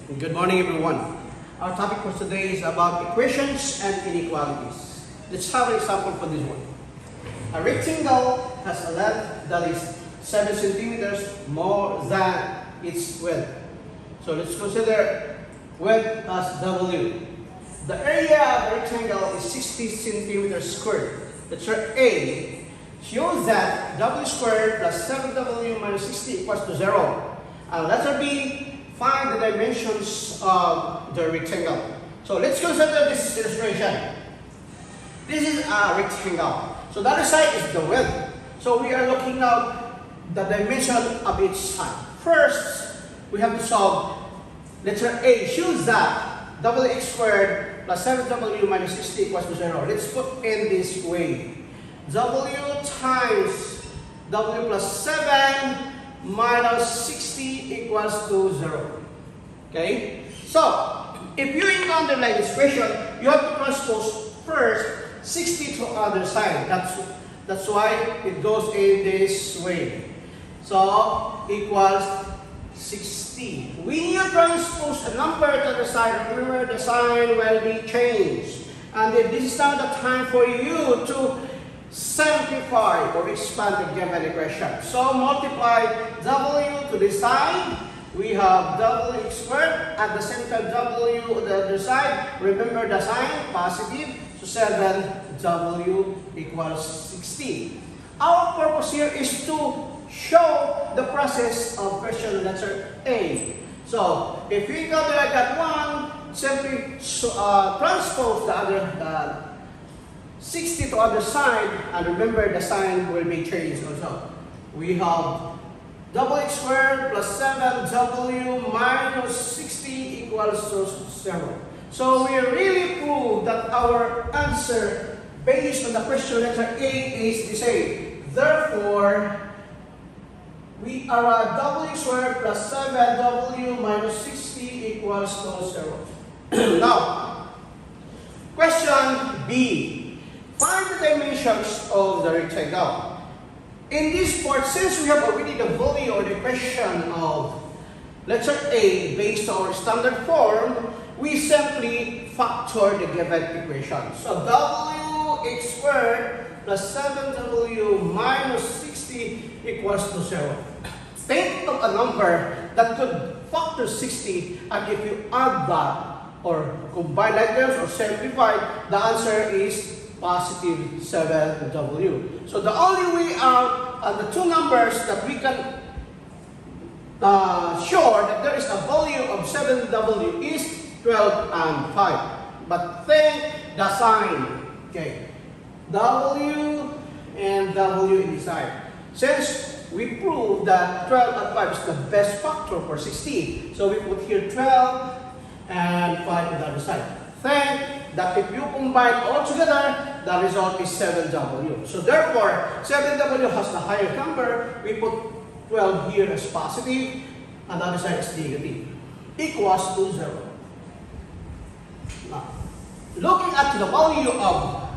Good morning, everyone. Our topic for today is about equations and inequalities. Let's have an example for this one. A rectangle has a length that is 7 centimeters more than its width. So let's consider width as W. The area of the rectangle is 60 centimeters squared. Letter A shows that W squared plus 7W minus 60 equals to 0. And letter B, find the dimensions of the rectangle. So let's consider this illustration. This is a rectangle. So the other side is the width. So we are looking at the dimension of each side. First, we have to solve letter A shows that WX squared plus 7W minus 60 equals to 0. Let's put in this way. W times W plus 7 minus 60 equals to 0. Okay? So, if you encounter like this question, you have to transpose first 60 to other side. That's why it goes in this way. So, equals 60. When you transpose a number to the side, remember the sign will be changed. And if this is now the time for you to simplify or expand the given equation. So multiply W to the side. We have W squared. At the same time, W to the other side. Remember the sign, positive. So 7W equals 60. Our purpose here is to show the process of question letter A. So if we encounter like that one, simply transpose the other 60 to other side, and remember the sign will be changed also. We have WX squared plus 7W minus 60 equals to 0. So we really prove that our answer based on the question letter A is the same. Therefore, we are at WX squared plus 7W minus 60 equals to 0. Now, question B. Find the dimensions of the rectangle. In this part, since we have already the value or the equation of letter A based on our standard form, we simply factor the given equation. So WX squared plus 7W minus 60 equals to 0. Think of a number that could factor 60, and if you add that or combine items or simplify, the answer is positive 7W. So the only way out are the two numbers that we can show that there is a value of 7W is 12 and 5. But think the sign. Okay. W and W inside. Since we proved that 12 and 5 is the best factor for 60, so we put here 12 and 5 on the other side. Think that if you combine all together, the result is 7W. So therefore, 7W has the higher number. We put 12 here as positive, and the other side is negative. Equals to 0. Now, looking at the value of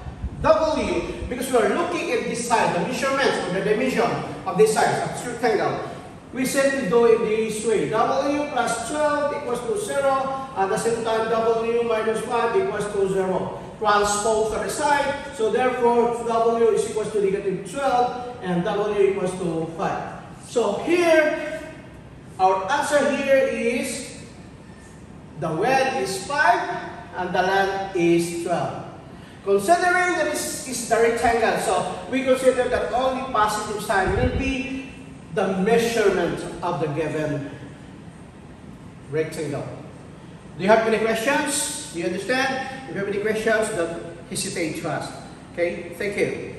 W, because we are looking at this side, the measurements or the dimension of this side of this rectangle, we simply do it this way. W plus 12 equals to 0. At the same time, W minus 5 equals to 0. Transpose to the side. So therefore, W is equals to negative 12 and W equals to 5. So here, our answer here is the width is 5 and the length is 12. Considering that this is the rectangle, so we consider that only positive sign will be the measurement of the given rectangle. Do you have any questions? Do you understand? If you have any questions, don't hesitate to ask. Okay? Thank you.